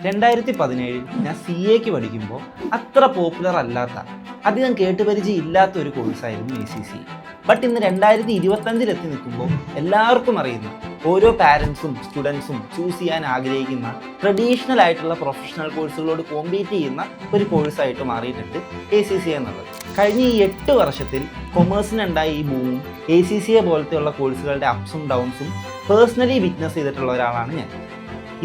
2017 ഞാൻ CAക്ക് പഠിക്കുമ്പോൾ അത്ര പോപ്പുലർ അല്ലാത്ത, അധികം കേട്ടുപരിചയം ഇല്ലാത്ത ഒരു കോഴ്സായിരുന്നു ACC. ബട്ട് ഇന്ന് 2025 നിൽക്കുമ്പോൾ എല്ലാവർക്കും അറിയുന്ന, ഓരോ പാരൻസും സ്റ്റുഡൻസും ചൂസ് ചെയ്യാൻ ആഗ്രഹിക്കുന്ന ട്രഡീഷണൽ ആയിട്ടുള്ള പ്രൊഫഷണൽ കോഴ്സുകളോട് കോമ്പീറ്റ് ചെയ്യുന്ന ഒരു കോഴ്സായിട്ട് മാറിയിട്ടുണ്ട് ACC എന്നുള്ളത്. കഴിഞ്ഞ ഈ 8 വർഷത്തിൽ കൊമേഴ്സിനുണ്ടായ ഈ മൂവും ACCയെ പോലത്തെയുള്ള കോഴ്സുകളുടെ അപ്സും ഡൗൺസും പേഴ്സണലി വിറ്റ്നസ് ചെയ്തിട്ടുള്ള ഒരാളാണ് ഞാൻ.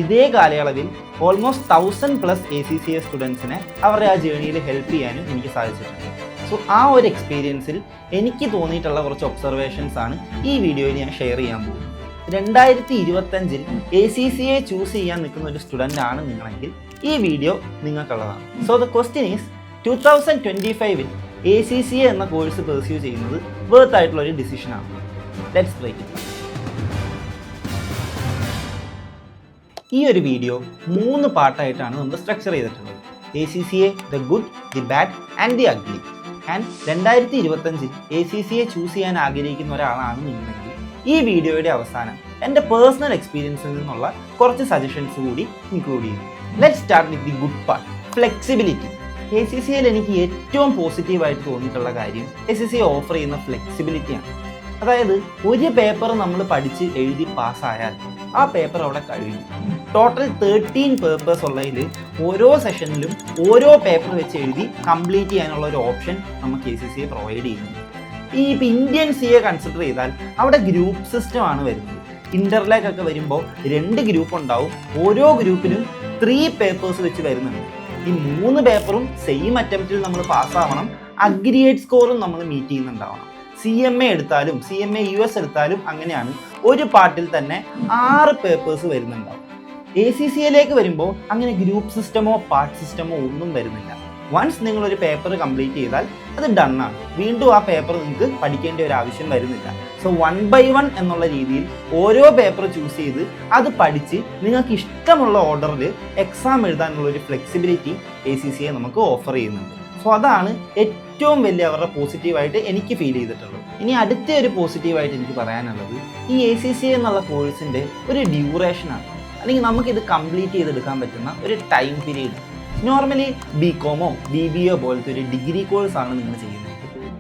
ഇതേ കാലയളവിൽ ഓൾമോസ്റ്റ് 1000+ ACCA സ്റ്റുഡൻസിനെ അവരുടെ ആ ജേണിയിൽ ഹെൽപ്പ് ചെയ്യാനും എനിക്ക് സാധിച്ചിട്ടുണ്ട്. സോ ആ ഒരു എക്സ്പീരിയൻസിൽ എനിക്ക് തോന്നിയിട്ടുള്ള കുറച്ച് ഒബ്സർവേഷൻസ് ആണ് ഈ വീഡിയോയിൽ ഞാൻ ഷെയർ ചെയ്യാൻ പോകുന്നത്. 2025 ACCയെ ചൂസ് ചെയ്യാൻ നിൽക്കുന്ന ഒരു സ്റ്റുഡൻ്റ് ആണ് നിങ്ങളെങ്കിൽ ഈ വീഡിയോ നിങ്ങൾക്കുള്ളതാണ്. So the question is, 2025 ACCA എന്ന കോഴ്സ് പെർസ്യൂ ചെയ്യുന്നത് വർത്ത് ആയിട്ടുള്ള ഒരു ഡിസിഷനാണ്. Let's break it. ഈ ഒരു വീഡിയോ 3 പാർട്ടായിട്ടാണ് നമ്മൾ സ്ട്രക്ചർ ചെയ്തിട്ടുള്ളത്. ACCA, the good, the bad and the ugly. And 2025 ACCയെ ചൂസ് ചെയ്യാൻ ആഗ്രഹിക്കുന്ന ഒരാളാണ് നിങ്ങളെങ്കിൽ ഈ വീഡിയോയുടെ അവസാനം എൻ്റെ പേഴ്സണൽ എക്സ്പീരിയൻസിൽ നിന്നുള്ള കുറച്ച് സജഷൻസ് കൂടി ഇൻക്ലൂഡ് ചെയ്യുന്നു. Let's start with the good part, flexibility. ACCയിൽ എനിക്ക് ഏറ്റവും പോസിറ്റീവായിട്ട് തോന്നിയിട്ടുള്ള കാര്യം ACCയെ ഓഫർ ചെയ്യുന്ന ഫ്ലെക്സിബിലിറ്റിയാണ്. അതായത് ഒരു പേപ്പർ നമ്മൾ പഠിച്ച് എഴുതി പാസ്സായാൽ ആ പേപ്പർ അവിടെ കഴിഞ്ഞു. ടോട്ടൽ 13 പേപ്പേഴ്സ് ഉള്ളതിൽ ഓരോ സെഷനിലും ഓരോ പേപ്പർ വെച്ച് എഴുതി കംപ്ലീറ്റ് ചെയ്യാനുള്ള ഒരു ഓപ്ഷൻ നമുക്ക് ACCയെ പ്രൊവൈഡ് ചെയ്യുന്നുണ്ട്. ഇപ്പോൾ ഇന്ത്യൻ CA കൺസിഡർ ചെയ്താൽ അവിടെ ഗ്രൂപ്പ് സിസ്റ്റമാണ് വരുന്നത്. ഇൻ്റർലേക്കൊക്കെ വരുമ്പോൾ 2 ഗ്രൂപ്പ് ഉണ്ടാവും. ഓരോ ഗ്രൂപ്പിലും 3 പേപ്പേഴ്സ് വെച്ച് വരുന്നുണ്ട്. ഈ 3 പേപ്പറും സെയിം അറ്റംപ്റ്റിൽ നമ്മൾ പാസ്സാവണം. അഗ്രിഗേറ്റ് സ്കോറും നമ്മൾ മീറ്റ് ചെയ്യുന്നുണ്ടാവണം. CMA എടുത്താലും CMA US എടുത്താലും അങ്ങനെയാണ്. ഒരു പാർട്ടിൽ തന്നെ 6 പേപ്പേഴ്സ് വരുന്നുണ്ടാവും. ACCയിലേക്ക് വരുമ്പോൾ അങ്ങനെ ഗ്രൂപ്പ് സിസ്റ്റമോ പാർട്ട് സിസ്റ്റമോ ഒന്നും വരുന്നില്ല. വൺസ് നിങ്ങളൊരു പേപ്പർ കംപ്ലീറ്റ് ചെയ്താൽ അത് ഡണ്ണാണ്. വീണ്ടും ആ പേപ്പർ നിങ്ങൾക്ക് പഠിക്കേണ്ട ഒരു ആവശ്യം വരുന്നില്ല. സോ 1 by 1 എന്നുള്ള രീതിയിൽ ഓരോ പേപ്പർ ചൂസ് ചെയ്ത് അത് പഠിച്ച് നിങ്ങൾക്ക് ഇഷ്ടമുള്ള ഓർഡറിൽ എക്സാം എഴുതാനുള്ള ഒരു ഫ്ലെക്സിബിലിറ്റി ACCയെ നമുക്ക് ഓഫർ ചെയ്യുന്നുണ്ട്. സോ അതാണ് ഏറ്റവും വലിയ അവരുടെ പോസിറ്റീവായിട്ട് എനിക്ക് ഫീൽ ചെയ്തിട്ടുള്ളത്. ഇനി അടുത്ത ഒരു പോസിറ്റീവായിട്ട് എനിക്ക് പറയാനുള്ളത്, ഈ ACCA എന്നുള്ള കോഴ്സിൻ്റെ ഒരു ഡ്യൂറേഷനാണ്. അല്ലെങ്കിൽ നമുക്കിത് കംപ്ലീറ്റ് ചെയ്തെടുക്കാൻ പറ്റുന്ന ഒരു ടൈം പീരീഡ്. നോർമലി BComോ BBA പോലത്തെ ഒരു ഡിഗ്രി കോഴ്സാണ് നിങ്ങൾ ചെയ്യുന്നത്.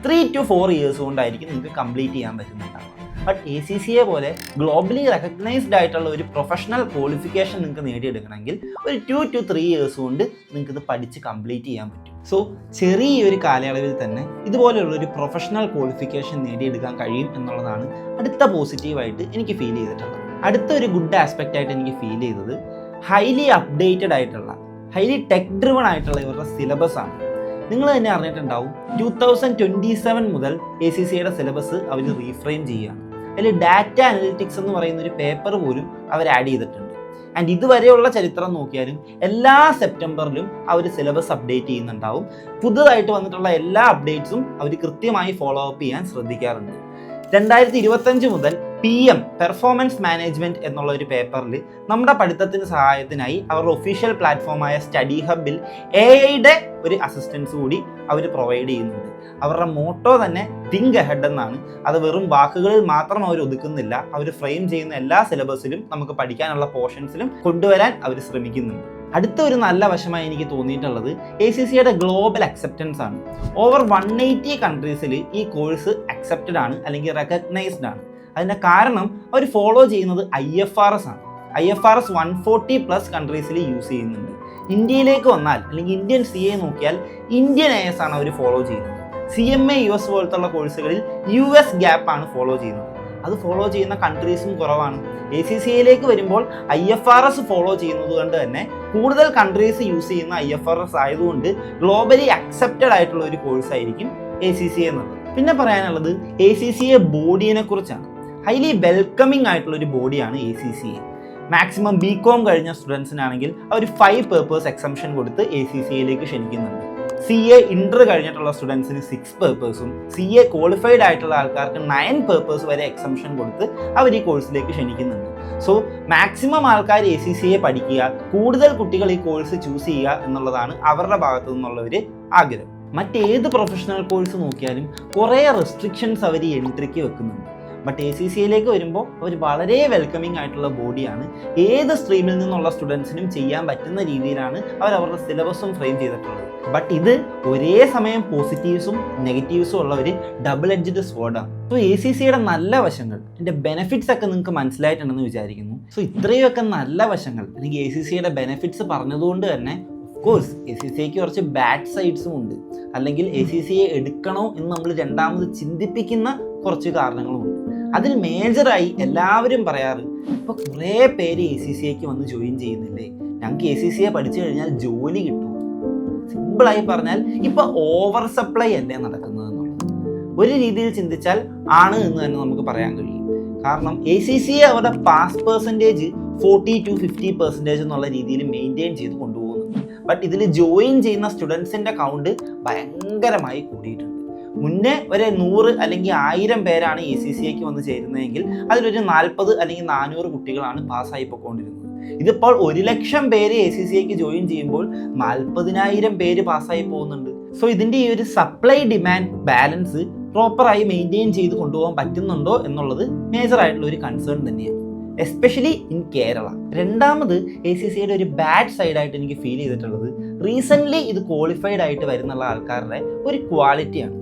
3 to 4 ഇയേഴ്സ് കൊണ്ടായിരിക്കും നിങ്ങൾക്ക് കംപ്ലീറ്റ് ചെയ്യാൻ പറ്റുന്നുണ്ടാവുക. ബട്ട് ACCA പോലെ ഗ്ലോബലി റെക്കഗ്നൈസ്ഡ് ആയിട്ടുള്ള ഒരു പ്രൊഫഷണൽ ക്വാളിഫിക്കേഷൻ നിങ്ങൾക്ക് നേടിയെടുക്കണമെങ്കിൽ ഒരു 2 to 3 ഇയേഴ്സ് കൊണ്ട് നിങ്ങൾക്കിത് പഠിച്ച് കംപ്ലീറ്റ് ചെയ്യാൻ പറ്റും. സോ ചെറിയൊരു കാലയളവിൽ തന്നെ ഇതുപോലെയുള്ളൊരു പ്രൊഫഷണൽ ക്വാളിഫിക്കേഷൻ നേടിയെടുക്കാൻ കഴിയും എന്നുള്ളതാണ് അടുത്ത പോസിറ്റീവായിട്ട് എനിക്ക് ഫീൽ ചെയ്തിട്ടുള്ളത്. അടുത്ത ഒരു ഗുഡ് ആസ്പെക്റ്റ് ആയിട്ട് എനിക്ക് ഫീൽ ചെയ്തത് ഹൈലി അപ്ഡേറ്റഡ് ആയിട്ടുള്ള, ഹൈലി ടെക് ഡ്രിവൺ ആയിട്ടുള്ള ഇവരുടെ സിലബസ് ആണ്. നിങ്ങൾ തന്നെ അറിഞ്ഞിട്ടുണ്ടാവും, 2027 മുതൽ ACCയുടെ സിലബസ് അവർ റീഫ്രെയിം ചെയ്യുകയാണ്. അതിൽ ഡാറ്റ അനലിറ്റിക്സ് എന്ന് പറയുന്ന ഒരു പേപ്പർ പോലും അവർ ആഡ് ചെയ്തിട്ടുണ്ട്. ആൻഡ് ഇതുവരെയുള്ള ചരിത്രം നോക്കിയാലും എല്ലാ സെപ്റ്റംബറിലും അവർ സിലബസ് അപ്ഡേറ്റ് ചെയ്യുന്നുണ്ടാവും. പുതുതായിട്ട് വന്നിട്ടുള്ള എല്ലാ അപ്ഡേറ്റ്സും അവർ കൃത്യമായി ഫോളോ അപ്പ് ചെയ്യാൻ ശ്രദ്ധിക്കാറുണ്ട്. 2025 മുതൽ PM പെർഫോമൻസ് മാനേജ്മെൻറ്റ് എന്നുള്ള ഒരു പേപ്പറിൽ നമ്മുടെ പഠിത്തത്തിന് സഹായത്തിനായി അവരുടെ ഒഫീഷ്യൽ പ്ലാറ്റ്ഫോമായ സ്റ്റഡി ഹബിൽ AIയുടെ ഒരു അസിസ്റ്റൻസ് കൂടി അവർ പ്രൊവൈഡ് ചെയ്യുന്നുണ്ട്. അവരുടെ മോട്ടോ തന്നെ തിങ്ക് അഹെഡ് എന്നാണ്. അത് വെറും വാക്കുകളിൽ മാത്രം അവർ ഒതുക്കുന്നില്ല. അവർ ഫ്രെയിം ചെയ്യുന്ന എല്ലാ സിലബസിലും നമുക്ക് പഠിക്കാനുള്ള പോർഷൻസിലും കൊണ്ടുവരാൻ അവർ ശ്രമിക്കുന്നുണ്ട്. അടുത്ത ഒരു നല്ല വശമായി എനിക്ക് തോന്നിയിട്ടുള്ളത് ACCയുടെ ഗ്ലോബൽ അക്സെപ്റ്റൻസ് ആണ്. ഓവർ 180 കൺട്രീസിൽ ഈ കോഴ്സ് അക്സെപ്റ്റഡ് ആണ്, അല്ലെങ്കിൽ റെക്കഗ്നൈസ്ഡ് ആണ്. അതിൻ്റെ കാരണം അവർ ഫോളോ ചെയ്യുന്നത് IFRS ആണ്. IFRS 140+ കൺട്രീസിൽ യൂസ് ചെയ്യുന്നുണ്ട്. ഇന്ത്യയിലേക്ക് വന്നാൽ, അല്ലെങ്കിൽ ഇന്ത്യൻ CA നോക്കിയാൽ ഇന്ത്യൻ AS ആണ് അവർ ഫോളോ ചെയ്യുന്നത്. CMA US പോലത്തുള്ള കോഴ്സുകളിൽ US ഗ്യാപ്പ് ആണ് ഫോളോ ചെയ്യുന്നത്. അത് ഫോളോ ചെയ്യുന്ന കൺട്രീസും കുറവാണ്. ACCയിലേക്ക് വരുമ്പോൾ IFRS ഫോളോ ചെയ്യുന്നത് കൊണ്ട് തന്നെ കൂടുതൽ കൺട്രീസ് യൂസ് ചെയ്യുന്ന IFRS ആയതുകൊണ്ട് ഗ്ലോബലി അക്സെപ്റ്റഡ് ആയിട്ടുള്ള ഒരു കോഴ്സായിരിക്കും ACCA എന്നുള്ളത്. പിന്നെ പറയാനുള്ളത് ACCA ബോഡിയെ കുറിച്ചാണ്. ഹൈലി വെൽക്കമിങ് ആയിട്ടുള്ള ഒരു ബോഡിയാണ് ACCA. മാക്സിമം BCom കഴിഞ്ഞ സ്റ്റുഡൻസിനാണെങ്കിൽ അവർ 5 പേപ്പേഴ്സ് എക്സംഷൻ കൊടുത്ത് ACCയിലേക്ക് ക്ഷണിക്കുന്നുണ്ട്. CA ഇൻ്റർ കഴിഞ്ഞിട്ടുള്ള സ്റ്റുഡൻസിന് 6 പേപ്പേഴ്സും CA ക്വാളിഫൈഡ് ആയിട്ടുള്ള ആൾക്കാർക്ക് 9 പേപ്പേഴ്സ് വരെ എക്സംഷൻ കൊടുത്ത് അവർ ഈ കോഴ്സിലേക്ക് ക്ഷണിക്കുന്നുണ്ട്. സോ മാക്സിമം ആൾക്കാർ ACCയെ പഠിക്കുക, കൂടുതൽ കുട്ടികൾ ഈ കോഴ്സ് ചൂസ് ചെയ്യുക എന്നുള്ളതാണ് അവരുടെ ഭാഗത്തു നിന്നുള്ള ഒരു ആഗ്രഹം. മറ്റേത് പ്രൊഫഷണൽ കോഴ്സ് നോക്കിയാലും കുറേ റെസ്ട്രിക്ഷൻസ് അവർ ഈ എൻട്രിക്ക് വെക്കുന്നുണ്ട്. ബട്ട് ACCAയിലേക്ക് വരുമ്പോൾ അവർ വളരെ വെൽക്കമിങ് ആയിട്ടുള്ള ബോഡിയാണ്. ഏത് സ്ട്രീമിൽ നിന്നുള്ള സ്റ്റുഡൻസിനും ചെയ്യാൻ പറ്റുന്ന രീതിയിലാണ് അവർ അവരുടെ സിലബസും ഫ്രെയിം ചെയ്തിട്ടുള്ളത്. ബട്ട് ഇത് ഒരേ സമയം പോസിറ്റീവ്സും നെഗറ്റീവ്സും ഉള്ള ഒരു ഡബിൾ എഡ്ജ്ഡ് സ്വോർഡാണ്. സോ ACCAയുടെ നല്ല വശങ്ങൾ, ഇതിൻ്റെ ബെനിഫിറ്റ്സ് ഒക്കെ നിങ്ങൾക്ക് മനസ്സിലായിട്ടുണ്ടെന്ന് വിചാരിക്കുന്നു. സോ ഇത്രയൊക്കെ നല്ല വശങ്ങൾ അല്ലെങ്കിൽ ACCAയുടെ ബെനിഫിറ്റ്സ് പറഞ്ഞതുകൊണ്ട് തന്നെ കോഴ്സ് ACCAയ്ക്ക് കുറച്ച് ബാഡ് സൈഡ്സും ഉണ്ട്, അല്ലെങ്കിൽ ACCA എടുക്കണോ എന്ന് നമ്മൾ രണ്ടാമത് ചിന്തിപ്പിക്കുന്ന കുറച്ച് കാരണങ്ങളുമുണ്ട്. അതിൽ മേജറായി എല്ലാവരും പറയാറ്, ഇപ്പോൾ കുറേ പേര് ACCAയ്ക്ക് വന്ന് ജോയിൻ ചെയ്യുന്നില്ലേ, ഞങ്ങൾക്ക് ACCA പഠിച്ചു കഴിഞ്ഞാൽ ജോലി കിട്ടും. സിമ്പിളായി പറഞ്ഞാൽ ഇപ്പോൾ ഓവർ സപ്ലൈ അല്ലേ നടക്കുന്നത് എന്നുള്ളത് ഒരു രീതിയിൽ ചിന്തിച്ചാൽ ആണ് എന്ന് തന്നെ നമുക്ക് പറയാൻ കഴിയും. കാരണം ACCA അവരുടെ പാസ് പെർസെൻറ്റേജ് 40 to 50% എന്നുള്ള രീതിയിൽ മെയിൻറ്റെയിൻ ചെയ്ത് കൊണ്ടുപോകുന്നുണ്ട്. ബട്ട് ഇതിൽ ജോയിൻ ചെയ്യുന്ന സ്റ്റുഡൻസിൻ്റെ കൗണ്ട് ഭയങ്കരമായി കൂടിയിട്ടുണ്ട്. മുന്നേ ഒരു 100 അല്ലെങ്കിൽ 1000 പേരാണ് ACCAയ്ക്ക് വന്ന് ചേരുന്നതെങ്കിൽ അതിലൊരു 40 അല്ലെങ്കിൽ 400 കുട്ടികളാണ് പാസ്സായി പോയിക്കൊണ്ടിരുന്നത്. ഇതിപ്പോൾ 1,00,000 പേര് ACCAയ്ക്ക് ജോയിൻ ചെയ്യുമ്പോൾ 40,000 പേര് പാസ്സായി പോകുന്നുണ്ട്. സോ ഇതിൻ്റെ ഈ ഒരു സപ്ലൈ ഡിമാൻഡ് ബാലൻസ് പ്രോപ്പറായി മെയിൻറ്റെയിൻ ചെയ്ത് കൊണ്ടുപോകാൻ പറ്റുന്നുണ്ടോ എന്നുള്ളത് മേജറായിട്ടുള്ള ഒരു കൺസേൺ തന്നെയാണ്, എസ്പെഷ്യലി ഇൻ കേരള. രണ്ടാമത് ACCAയുടെ ഒരു ബാഡ് സൈഡായിട്ട് എനിക്ക് ഫീൽ ചെയ്തിട്ടുള്ളത് റീസെൻ്റ്ലി ഇത് ക്വാളിഫൈഡ് ആയിട്ട് വരുന്നുള്ള ആൾക്കാരുടെ ഒരു ക്വാളിറ്റിയാണ്.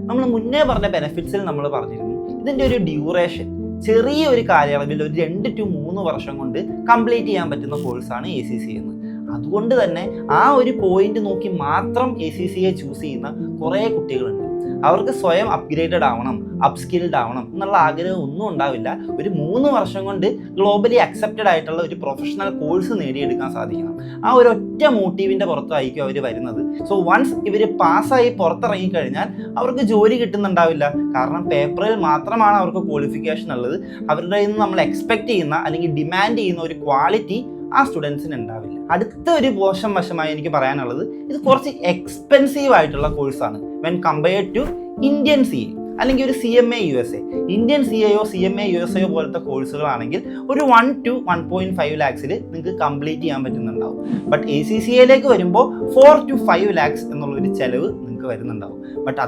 നമ്മൾ മുന്നേ പറഞ്ഞ ബെനിഫിറ്റ്സിൽ നമ്മൾ പറഞ്ഞിരുന്നു ഇതിൻ്റെ ഒരു ഡ്യൂറേഷൻ ചെറിയ ഒരു കാലയളവിൽ ഒരു 2 to 3 വർഷം കൊണ്ട് കംപ്ലീറ്റ് ചെയ്യാൻ പറ്റുന്ന കോഴ്സാണ് ACCA എന്ന്. അതുകൊണ്ട് തന്നെ ആ ഒരു പോയിന്റ് നോക്കി മാത്രം ACCA ചൂസ് ചെയ്യുന്ന കുറേ കുട്ടികളുണ്ട്. അവർക്ക് സ്വയം അപ്ഗ്രേഡഡ് ആവണം, അപ്സ്കിൽഡ് ആവണം എന്നുള്ള ആഗ്രഹം ഒന്നും ഉണ്ടാവില്ല. ഒരു 3 വർഷം കൊണ്ട് ഗ്ലോബലി അക്സെപ്റ്റഡ് ആയിട്ടുള്ള ഒരു പ്രൊഫഷണൽ കോഴ്സ് നേടിയെടുക്കാൻ സാധിക്കണം. ആ ഒരു ഒറ്റ മോട്ടീവിൻ്റെ പുറത്തായിരിക്കും അവർ വരുന്നത്. സോ വൺസ് ഇവർ പാസ്സായി പുറത്തിറങ്ങിക്കഴിഞ്ഞാൽ അവർക്ക് ജോലി കിട്ടുന്നുണ്ടാവില്ല. കാരണം പേപ്പറിൽ മാത്രമാണ് അവർക്ക് ക്വാളിഫിക്കേഷൻ ഉള്ളത്. അവരുടെ നിന്ന് നമ്മൾ എക്സ്പെക്ട് ചെയ്യുന്ന അല്ലെങ്കിൽ ഡിമാൻഡ് ചെയ്യുന്ന ഒരു ക്വാളിറ്റി ആ സ്റ്റുഡൻസിന് ഉണ്ടാവില്ല. അടുത്ത ഒരു മോശം വശമായി എനിക്ക് പറയാനുള്ളത് ഇത് കുറച്ച് എക്സ്പെൻസീവ് ആയിട്ടുള്ള കോഴ്സാണ് when compared to Indian CA അല്ലെങ്കിൽ ഒരു CMA USA. ഇന്ത്യൻ CAയോ CMA USAയോ പോലത്തെ കോഴ്സുകളാണെങ്കിൽ ഒരു 1 to 1.5 lakhs നിങ്ങൾക്ക് കംപ്ലീറ്റ് ചെയ്യാൻ പറ്റുന്നുണ്ടാവും. ബട്ട് ACCAയിലേക്ക് വരുമ്പോൾ 4 to 5 lakhs എന്നുള്ളൊരു ചിലവ് നിങ്ങൾക്ക് വരുന്നുണ്ടാവും. ബട്ട്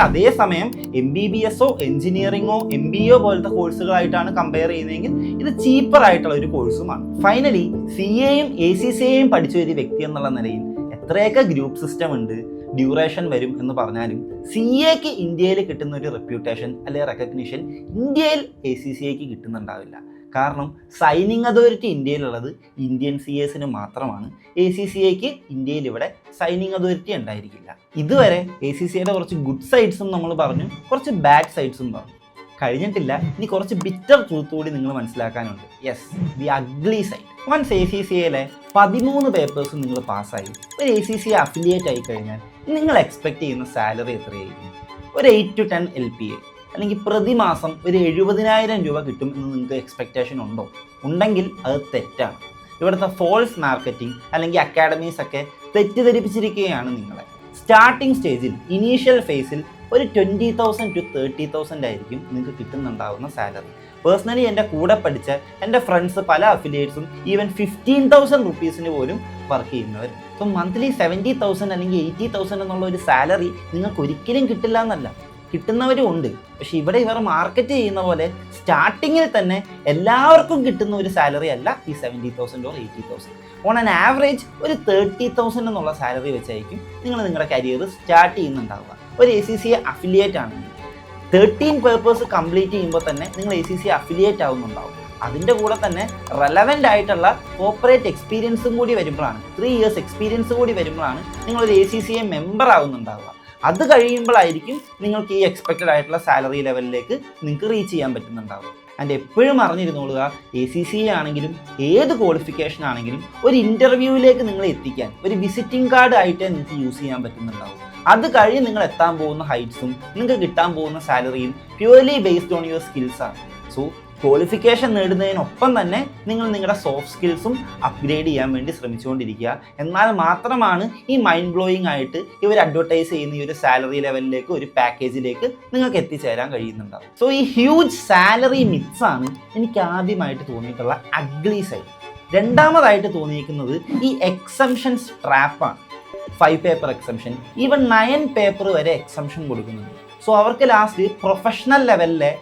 അതേ സമയം MBBSോ എഞ്ചിനീയറിങ്ങോ MBA പോലത്തെ കോഴ്സുകളായിട്ടാണ് കമ്പയർ ചെയ്യുന്നതെങ്കിൽ ഇത് ചീപ്പർ ആയിട്ടുള്ള ഒരു കോഴ്സുമാണ്. ഫൈനലി CAയും ACCAയും പഠിച്ച ഒരു വ്യക്തി എന്നുള്ള നിലയിൽ എത്രയൊക്കെ ഗ്രൂപ്പ് സിസ്റ്റം ഉണ്ട്, ഡ്യൂറേഷൻ വരും എന്ന് പറഞ്ഞാലും CAക്ക് ഇന്ത്യയിൽ കിട്ടുന്ന ഒരു റെപ്യൂട്ടേഷൻ അല്ലെങ്കിൽ റെക്കഗ്നിഷൻ ഇന്ത്യയിൽ ACCAയ്ക്ക് കിട്ടുന്നുണ്ടാവില്ല. കാരണം സൈനിങ് അതോറിറ്റി ഇന്ത്യയിലുള്ളത് ഇന്ത്യൻ CAസിന് മാത്രമാണ്. ACCAയ്ക്ക് ഇന്ത്യയിൽ ഇവിടെ സൈനിങ് അതോറിറ്റി ഉണ്ടായിരിക്കില്ല. ഇതുവരെ ACCAയുടെ കുറച്ച് ഗുഡ് സൈഡ്സും നമ്മൾ പറഞ്ഞു, കുറച്ച് ബാഡ് സൈഡ്സും പറഞ്ഞു. കഴിഞ്ഞിട്ടില്ല, ഇനി കുറച്ച് ബിറ്റർ ട്രൂത്ത് കൂടി നിങ്ങൾ മനസ്സിലാക്കാനുണ്ട്. Yes, the ugly side. Once ACCAയിലെ 13 പേപ്പേഴ്സും നിങ്ങൾ പാസ്സായി ഒരു ACCA അഫിലിയേറ്റ് ആയി കഴിഞ്ഞാൽ നിങ്ങൾ എക്സ്പെക്ട് ചെയ്യുന്ന സാലറി എത്രയായിരിക്കും? ഒരു 8 to 10 LPA അല്ലെങ്കിൽ പ്രതിമാസം ഒരു 70,000 രൂപ കിട്ടും എന്ന് നിങ്ങൾക്ക് എക്സ്പെക്റ്റേഷൻ ഉണ്ടോ? ഉണ്ടെങ്കിൽ അത് തെറ്റാണ്. ഇവിടുത്തെ ഫോൾസ് മാർക്കറ്റിംഗ് അല്ലെങ്കിൽ അക്കാഡമീസ് ഒക്കെ തെറ്റിദ്ധരിപ്പിച്ചിരിക്കുകയാണ് നിങ്ങളെ. സ്റ്റാർട്ടിംഗ് സ്റ്റേജിൽ ഇനീഷ്യൽ ഫേസിൽ ഒരു 20,000 to 30,000 ആയിരിക്കും നിങ്ങൾക്ക് കിട്ടുന്നുണ്ടാവുന്ന സാലറി. പേഴ്സണലി എൻ്റെ കൂടെ പഠിച്ച എൻ്റെ ഫ്രണ്ട്സ് പല അഫിലിയേറ്റ്സും ഈവൻ 15,000 റുപ്പീസിന് പോലും വർക്ക് ചെയ്യുന്നവർ. സോ മന്ത്ലി 70,000 അല്ലെങ്കിൽ 80,000 എന്നുള്ള ഒരു സാലറി നിങ്ങൾക്ക് ഒരിക്കലും കിട്ടില്ല എന്നല്ല, കിട്ടുന്നവരും ഉണ്ട്. പക്ഷേ ഇവിടെ ഇവർ മാർക്കറ്റ് ചെയ്യുന്ന പോലെ സ്റ്റാർട്ടിങ്ങിൽ തന്നെ എല്ലാവർക്കും കിട്ടുന്ന ഒരു സാലറി അല്ല ഈ 70,000 or 80,000. ഓൺ ആൻ ആവറേജ് ഒരു 30,000 എന്നുള്ള സാലറി വെച്ചായിരിക്കും നിങ്ങൾ നിങ്ങളുടെ കരിയർ സ്റ്റാർട്ട് ചെയ്യുന്നുണ്ടാവുക. ഒരു ACCA അഫിലിയേറ്റ് ആണെങ്കിൽ 13 പേപ്പേഴ്സ് കംപ്ലീറ്റ് ചെയ്യുമ്പോൾ തന്നെ നിങ്ങൾ ACCA അഫിലിയേറ്റ് ആവുന്നുണ്ടാവും. അതിൻ്റെ കൂടെ തന്നെ റെലവൻ്റ് ആയിട്ടുള്ള കോർപ്പറേറ്റ് എക്സ്പീരിയൻസും കൂടി വരുമ്പോഴാണ്, 3 years എക്സ്പീരിയൻസ് കൂടി വരുമ്പോഴാണ് നിങ്ങളൊരു ACCA മെമ്പർ ആവുന്നുണ്ടാവുക. അത് കഴിയുമ്പോഴായിരിക്കും നിങ്ങൾക്ക് ഈ എക്സ്പെക്റ്റഡ് ആയിട്ടുള്ള സാലറി ലെവലിലേക്ക് നിങ്ങൾക്ക് റീച്ച് ചെയ്യാൻ പറ്റുന്നുണ്ടാവുക. ആൻഡ് എപ്പോഴും അറിഞ്ഞിരുന്നോളുക, ACCA ആണെങ്കിലും ഏത് ക്വാളിഫിക്കേഷൻ ആണെങ്കിലും ഒരു ഇൻ്റർവ്യൂവിലേക്ക് നിങ്ങളെ എത്തിക്കാൻ ഒരു വിസിറ്റിംഗ് കാർഡ് ആയിട്ട് നിങ്ങൾക്ക് യൂസ് ചെയ്യാൻ പറ്റുന്നുണ്ടാവും. അത് കഴിഞ്ഞ് നിങ്ങൾ എത്താൻ പോകുന്ന ഹൈറ്റ്സും നിങ്ങൾക്ക് കിട്ടാൻ പോകുന്ന സാലറിയും പ്യുവർലി ബേസ്ഡ് ഓൺ യുവർ സ്കിൽസാണ്. സോ ക്വാളിഫിക്കേഷൻ നേടുന്നതിനൊപ്പം തന്നെ നിങ്ങൾ നിങ്ങളുടെ സോഫ്റ്റ് സ്കിൽസും അപ്ഗ്രേഡ് ചെയ്യാൻ വേണ്ടി ശ്രമിച്ചുകൊണ്ടിരിക്കുക. എന്നാൽ മാത്രമാണ് ഈ മൈൻഡ് ബ്ലോയിങ് ആയിട്ട് ഇവർ അഡ്വർടൈസ് ചെയ്യുന്ന ഈ ഒരു സാലറി ലെവലിലേക്ക്, ഒരു പാക്കേജിലേക്ക് നിങ്ങൾക്ക് എത്തിച്ചേരാൻ കഴിയുന്നുണ്ടാവും. സോ ഈ ഹ്യൂജ് സാലറി മിത്സ് ആണ് എനിക്ക് ആദ്യമായിട്ട് തോന്നിയിട്ടുള്ള അഗ്ലി സൈഡ്. രണ്ടാമതായിട്ട് തോന്നിയിരിക്കുന്നത് ഈ എക്സംഷൻസ് ട്രാപ്പാണ്. 5 പേപ്പർ എക്സംഷൻ, ഈവൻ 9 പേപ്പർ വരെ എക്സംഷൻ കൊടുക്കുന്നുണ്ട്. സോ അവർക്ക് ലാസ്റ്റ് പ്രൊഫഷണൽ ലെവലിലെ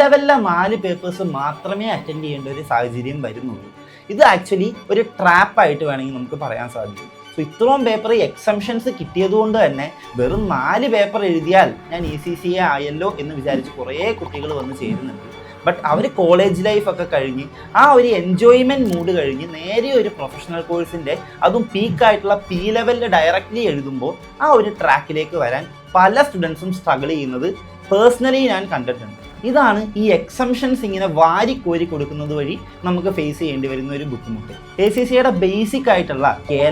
ലെവലിലെ 4 പേപ്പേഴ്സ് മാത്രമേ അറ്റൻഡ് ചെയ്യേണ്ട ഒരു സാഹചര്യം വരുന്നുള്ളൂ. ഇത് ആക്ച്വലി ഒരു ട്രാപ്പായിട്ട് വേണമെങ്കിൽ നമുക്ക് പറയാൻ സാധിക്കും. സോ ഇത്രയും പേപ്പർ എക്സംഷൻസ് കിട്ടിയതുകൊണ്ട് തന്നെ വെറും 4 പേപ്പർ എഴുതിയാൽ ഞാൻ ECCA ആയല്ലോ എന്ന് വിചാരിച്ച് കുറേ കുട്ടികൾ വന്ന് ചേരുന്നുണ്ട്. ബട്ട് അവർ കോളേജ് ലൈഫൊക്കെ കഴിഞ്ഞ് ആ ഒരു എൻജോയ്മെൻറ്റ് മൂഡ് കഴിഞ്ഞ് നേരെ ഒരു പ്രൊഫഷണൽ കോഴ്സിൻ്റെ അതും പീക്കായിട്ടുള്ള ലെവലിൽ ഡയറക്റ്റ്ലി എഴുതുമ്പോൾ ആ ഒരു ട്രാക്കിലേക്ക് വരാൻ പല സ്റ്റുഡൻസും സ്ട്രഗിൾ ചെയ്യുന്നത് പേഴ്സണലി ഞാൻ കണ്ടിട്ടുണ്ട്. ഇതാണ് ഈ എക്സംഷൻസ് ഇങ്ങനെ വാരിക്കോരി കൊടുക്കുന്നത് വഴി നമുക്ക് ഫേസ് ചെയ്യേണ്ടി വരുന്ന ഒരു ബുദ്ധിമുട്ട്. ACCAയുടെ ബേസിക് ആയിട്ടുള്ള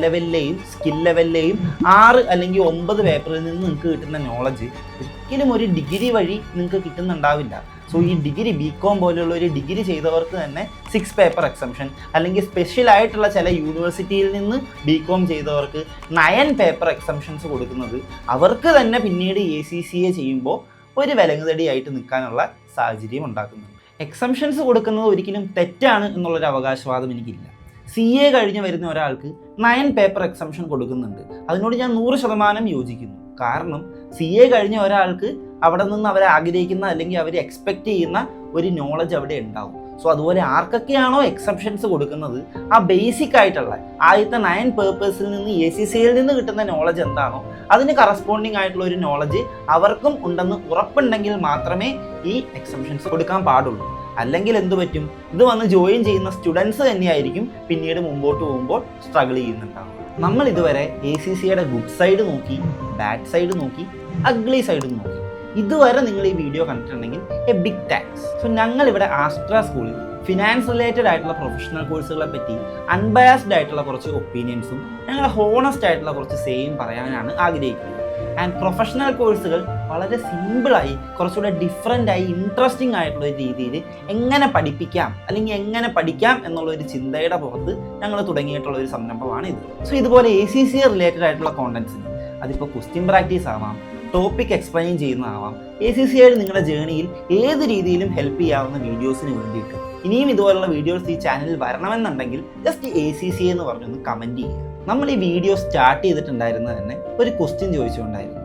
ലെവലിലെയും സ്കിൽ ലെവലിലെയും 6 അല്ലെങ്കിൽ 9 പേപ്പറിൽ നിന്ന് നിങ്ങൾക്ക് കിട്ടുന്ന നോളജ് ഒരിക്കലും ഒരു ഡിഗ്രി വഴി നിങ്ങൾക്ക് കിട്ടുന്നുണ്ടാവില്ല. സോ ഈ ഡിഗ്രി BCom പോലെയുള്ള ഒരു ഡിഗ്രി ചെയ്തവർക്ക് തന്നെ 6 പേപ്പർ എക്സംഷൻ, അല്ലെങ്കിൽ സ്പെഷ്യൽ ആയിട്ടുള്ള ചില യൂണിവേഴ്സിറ്റിയിൽ നിന്ന് BCom ചെയ്തവർക്ക് 9 പേപ്പർ എക്സംഷൻസ് കൊടുക്കുന്നത് അവർക്ക് തന്നെ പിന്നീട് ACCA ചെയ്യുമ്പോൾ ഒരു വിലങ്ങുതടിയായിട്ട് നിൽക്കാനുള്ള സാഹചര്യം ഉണ്ടാക്കുന്നുണ്ട്. എക്സംഷൻസ് കൊടുക്കുന്നത് ഒരിക്കലും തെറ്റാണ് എന്നുള്ളൊരു അവകാശവാദം എനിക്കില്ല. CA കഴിഞ്ഞ് വരുന്ന ഒരാൾക്ക് 9 പേപ്പർ എക്സംഷൻ കൊടുക്കുന്നുണ്ട്, അതിനോട് ഞാൻ 100% യോജിക്കുന്നു. കാരണം CA കഴിഞ്ഞ ഒരാൾക്ക് അവിടെ നിന്ന് അവർ ആഗ്രഹിക്കുന്ന അല്ലെങ്കിൽ അവർ എക്സ്പെക്റ്റ് ചെയ്യുന്ന ഒരു നോളജ് അവിടെ ഉണ്ടാവും. സോ അതുപോലെ ആർക്കൊക്കെയാണോ എക്സംഷൻസ് കൊടുക്കുന്നത് ആ ബേസിക് ആയിട്ടുള്ള ആദ്യത്തെ 9 പേപ്പേഴ്സിൽ നിന്ന് ACCAയിൽ നിന്ന് കിട്ടുന്ന നോളജ് എന്താണോ അതിന് കറസ്പോണ്ടിങ് ആയിട്ടുള്ള ഒരു നോളജ് അവർക്കും ഉണ്ടെന്ന് ഉറപ്പുണ്ടെങ്കിൽ മാത്രമേ ഈ എക്സംഷൻസ് കൊടുക്കാൻ പാടുള്ളൂ. അല്ലെങ്കിൽ എന്തു പറ്റും, ഇത് വന്ന് ജോയിൻ ചെയ്യുന്ന സ്റ്റുഡൻസ് തന്നെയായിരിക്കും പിന്നീട് മുമ്പോട്ട് പോകുമ്പോൾ സ്ട്രഗിൾ ചെയ്യുന്നുണ്ടാവും. നമ്മൾ ഇതുവരെ ACCAയുടെ ഗുഡ് സൈഡ് നോക്കി, ബാഡ് സൈഡ് നോക്കി, അഗ്ലി സൈഡ് നോക്കി. ഇതുവരെ നിങ്ങൾ ഈ വീഡിയോ കണ്ടിട്ടുണ്ടെങ്കിൽ എ ബിഗ് താങ്ക്സ്. സോ ഞങ്ങളിവിടെ ആസ്ട്ര സ്കൂളിൽ ഫിനാൻസ് റിലേറ്റഡ് ആയിട്ടുള്ള പ്രൊഫഷണൽ കോഴ്സുകളെ പറ്റി അൺബയാസ്ഡ് ആയിട്ടുള്ള കുറച്ച് ഒപ്പീനിയൻസും ഞങ്ങളുടെ ഹോണസ്റ്റ് ആയിട്ടുള്ള കുറച്ച് സെയിം പറയാനാണ് ആഗ്രഹിക്കുന്നത്. ആൻഡ് പ്രൊഫഷണൽ കോഴ്സുകൾ വളരെ സിമ്പിളായി കുറച്ചുകൂടെ ഡിഫറെൻ്റായി ഇൻട്രസ്റ്റിംഗ് ആയിട്ടുള്ള ഒരു രീതിയിൽ എങ്ങനെ പഠിപ്പിക്കാം അല്ലെങ്കിൽ എങ്ങനെ പഠിക്കാം എന്നുള്ളൊരു ചിന്തയുടെ പുറത്ത് ഞങ്ങൾ തുടങ്ങിയിട്ടുള്ള ഒരു സംരംഭമാണ് ഇത്. സോ ഇതുപോലെ ACCA റിലേറ്റഡ് ആയിട്ടുള്ള കോണ്ടൻസിന് അതിപ്പോൾ ക്വസ്റ്റ്യൻ പ്രാക്ടീസ് ആവാം, ടോപ്പിക് എക്സ്പ്ലെയിൻ ചെയ്യുന്നതാവാം, ACCAയിൽ നിങ്ങളുടെ ജേണിയിൽ ഏത് രീതിയിലും ഹെൽപ്പ് ചെയ്യാവുന്ന വീഡിയോസിന് വേണ്ടിയിട്ട് ഇനിയും ഇതുപോലുള്ള വീഡിയോസ് ഈ ചാനലിൽ വരണമെന്നുണ്ടെങ്കിൽ ജസ്റ്റ് ACCA എന്ന് പറഞ്ഞൊന്ന് കമൻറ്റ് ചെയ്യുക. നമ്മൾ ഈ വീഡിയോ സ്റ്റാർട്ട് ചെയ്തിട്ടുണ്ടായിരുന്നത് തന്നെ ഒരു ക്വസ്റ്റ്യൻ ചോദിച്ചുകൊണ്ടായിരുന്നു,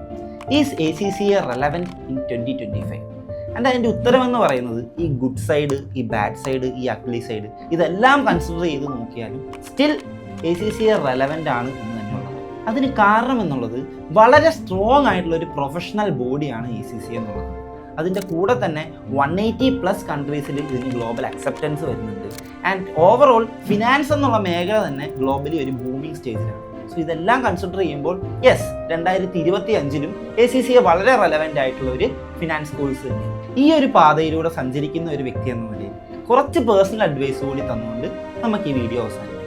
is ACCA relevant in 2025? And അതിൻ്റെ ഉത്തരമെന്ന് പറയുന്നത് ഈ ഗുഡ് സൈഡ്, ഈ ബാഡ് സൈഡ്, ഈ അഗ്ലി സൈഡ് ഇതെല്ലാം കൺസിഡർ ചെയ്ത് നോക്കിയാലും സ്റ്റിൽ ACCA റെലവൻ്റ് ആണ് എന്ന് തന്നെയുള്ളത്. അതിന് കാരണം എന്നുള്ളത് വളരെ സ്ട്രോങ് ആയിട്ടുള്ള ഒരു പ്രൊഫഷണൽ ബോഡിയാണ് ACCA എന്നുള്ളത്. അതിൻ്റെ കൂടെ തന്നെ 180+ കൺട്രീസിൽ ഇതിന് ഗ്ലോബൽ അക്സെപ്റ്റൻസ് വരുന്നുണ്ട്. ആൻഡ് ഓവറോൾ ഫിനാൻസ് എന്നുള്ള മേഖല തന്നെ ഗ്ലോബലി ഒരു ബൂമിങ് സ്റ്റേജിലാണ്. സോ ഇതെല്ലാം കൺസിഡർ ചെയ്യുമ്പോൾ യെസ്, 2025-ലും ACCA വളരെ റെലവൻ്റ് ആയിട്ടുള്ള ഒരു ഫിനാൻസ് കോഴ്സ് തന്നെയാണ്. ഈ ഒരു പാതയിലൂടെ സഞ്ചരിക്കുന്ന ഒരു വ്യക്തി എന്ന നിലയിൽ കുറച്ച് പേഴ്സണൽ അഡ്വൈസ് കൂടി തന്നുകൊണ്ട് നമുക്ക് ഈ വീഡിയോ അവസാനിപ്പിക്കാം.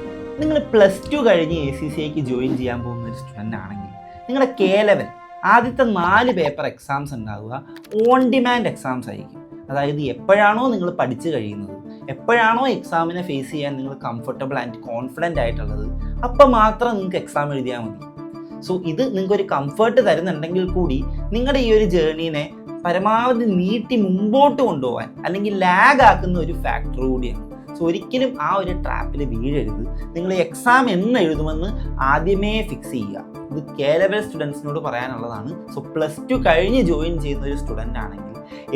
നിങ്ങൾ +2 കഴിഞ്ഞ് ACCAക്ക് ജോയിൻ ചെയ്യാൻ പോകുന്ന ഒരു സ്റ്റുഡൻ്റ് ആണെങ്കിൽ നിങ്ങളുടെ ലെവൽ ആദ്യത്തെ 4 പേപ്പർ എക്സാംസ് ഉണ്ടാവുക ഓൺ ഡിമാൻഡ് എക്സാംസ് ആയിരിക്കും. അതായത് എപ്പോഴാണോ നിങ്ങൾ പഠിച്ചു കഴിയുന്നത്, എപ്പോഴാണോ എക്സാമിനെ ഫേസ് ചെയ്യാൻ നിങ്ങൾ കംഫർട്ടബിൾ ആൻഡ് കോൺഫിഡൻ്റ് ആയിട്ടുള്ളത്, അപ്പോൾ മാത്രം നിങ്ങൾക്ക് എക്സാം എഴുതിയാൽ മതി. സോ ഇത് നിങ്ങൾക്കൊരു കംഫർട്ട് തരുന്നുണ്ടെങ്കിൽ കൂടി നിങ്ങളുടെ ഈ ഒരു ജേർണീനെ പരമാവധി നീട്ടി മുമ്പോട്ട് കൊണ്ടുപോകാൻ അല്ലെങ്കിൽ ലാഗ് ആക്കുന്ന ഒരു ഫാക്ടർ കൂടിയാണ്. സോ ഒരിക്കലും ആ ഒരു ട്രാപ്പിൽ വീഴരുത്. നിങ്ങൾ എക്സാം എന്ന് എഴുതുമെന്ന് ആദ്യമേ ഫിക്സ് ചെയ്യുക. ഇത് ലെവൽ സ്റ്റുഡൻസിനോട് പറയാനുള്ളതാണ്. സോ +2 കഴിഞ്ഞ് ജോയിൻ ചെയ്യുന്ന ഒരു സ്റ്റുഡൻ്റ് ആണെങ്കിൽ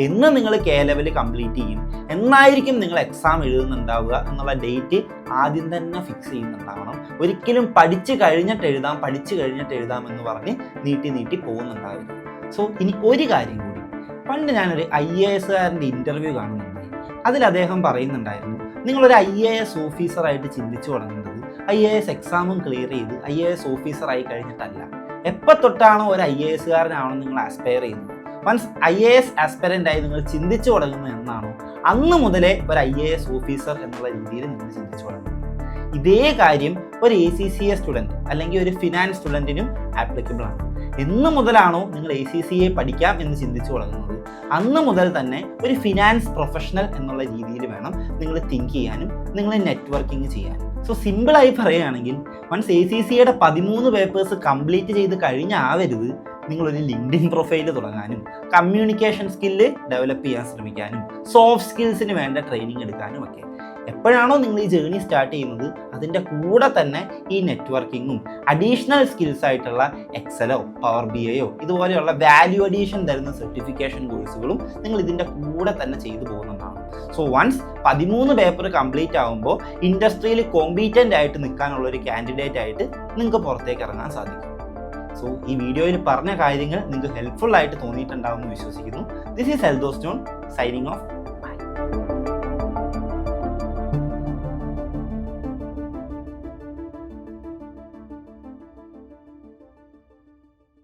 എന്ന് നിങ്ങൾ ലെവൽ കംപ്ലീറ്റ് ചെയ്യും, എന്നായിരിക്കും നിങ്ങൾ എക്സാം എഴുതുന്നുണ്ടാവുക എന്നുള്ള ഡേറ്റ് ആദ്യം തന്നെ ഫിക്സ് ചെയ്യുന്നുണ്ടാവണം. ഒരിക്കലും പഠിച്ചു കഴിഞ്ഞിട്ട് എഴുതാം എന്ന് പറഞ്ഞ് നീട്ടി പോകുന്നുണ്ടാവില്ല. സോ ഇനി ഒരു കാര്യം കൂടി, പണ്ട് ഞാനൊരു IASകാരൻ്റെ ഇൻ്റർവ്യൂ കാണുന്നുണ്ടായി. അതിൽ അദ്ദേഹം പറയുന്നുണ്ടായിരുന്നു, നിങ്ങളൊരു IAS ഓഫീസറായിട്ട് ചിന്തിച്ചു തുടങ്ങേണ്ടത് IAS എക്സാമും ക്ലിയർ ചെയ്ത് IAS ഓഫീസറായി കഴിഞ്ഞിട്ടല്ല. എപ്പോൾ തൊട്ടാണോ ഒരു IASകാരനാണോ നിങ്ങൾ ആസ്പയർ ചെയ്യുന്നത്, വൺസ് IAS ആസ്പയറൻ്റായി നിങ്ങൾ ചിന്തിച്ചു തുടങ്ങുന്നത് എന്നാണോ അന്ന് മുതലേ ഒരു IAS ഓഫീസർ എന്നുള്ള രീതിയിൽ നിങ്ങൾ ചിന്തിച്ചു തുടങ്ങുന്നത്. ഇതേ കാര്യം ഒരു ACCA സ്റ്റുഡൻറ്റ് അല്ലെങ്കിൽ ഒരു ഫിനാൻസ് സ്റ്റുഡൻറ്റിനും ആപ്ലിക്കബിൾ ആണ്. എന്ന് മുതലാണോ നിങ്ങൾ ACCA പഠിക്കാം എന്ന് ചിന്തിച്ചു തുടങ്ങുന്നത് അന്ന് മുതൽ തന്നെ ഒരു ഫിനാൻസ് പ്രൊഫഷണൽ എന്നുള്ള രീതിയിൽ വേണം നിങ്ങൾ തിങ്ക് ചെയ്യാനും നിങ്ങൾ നെറ്റ്വർക്കിംഗ് ചെയ്യാനും. സോ സിമ്പിളായി പറയുകയാണെങ്കിൽ വൺസ് ACCAയുടെ 13 പേപ്പേഴ്സ് കംപ്ലീറ്റ് ചെയ്ത് കഴിഞ്ഞാവരുത് നിങ്ങളൊരു ലിങ്ക്ഡിൻ പ്രൊഫൈൽ തുടങ്ങാനും കമ്മ്യൂണിക്കേഷൻ സ്കില്ല് ഡെവലപ്പ് ചെയ്യാൻ ശ്രമിക്കാനും സോഫ്റ്റ് സ്കിൽസിന് വേണ്ട ട്രെയിനിങ് എടുക്കാനും ഒക്കെ. എപ്പോഴാണോ നിങ്ങൾ ഈ ജേർണി സ്റ്റാർട്ട് ചെയ്യുന്നത് അതിൻ്റെ കൂടെ തന്നെ ഈ നെറ്റ്വർക്കിങ്ങും അഡീഷണൽ സ്കിൽസ് ആയിട്ടുള്ള എക്സലോ പവർ ബി ഐയോ ഇതുപോലെയുള്ള വാല്യൂ അഡീഷൻ തരുന്ന സർട്ടിഫിക്കേഷൻ കോഴ്സുകളും നിങ്ങൾ ഇതിൻ്റെ കൂടെ തന്നെ ചെയ്തു പോകുന്നതാണ്. സോ വൺസ് 13 പേപ്പർ കംപ്ലീറ്റ് ആകുമ്പോൾ ഇൻഡസ്ട്രിയിൽ കോമ്പീറ്റൻ്റ് ആയിട്ട് നിൽക്കാനുള്ള ഒരു കാൻഡിഡേറ്റ് ആയിട്ട് നിങ്ങൾക്ക് പുറത്തേക്ക് ഇറങ്ങാൻ സാധിക്കും. സോ ഈ വീഡിയോയിൽ പറഞ്ഞ കാര്യങ്ങൾ നിങ്ങൾക്ക് ഹെൽപ്ഫുൾ ആയിട്ട് തോന്നിയിട്ടുണ്ടാവുമെന്ന് വിശ്വസിക്കുന്നു. This is Eldhose John signing off.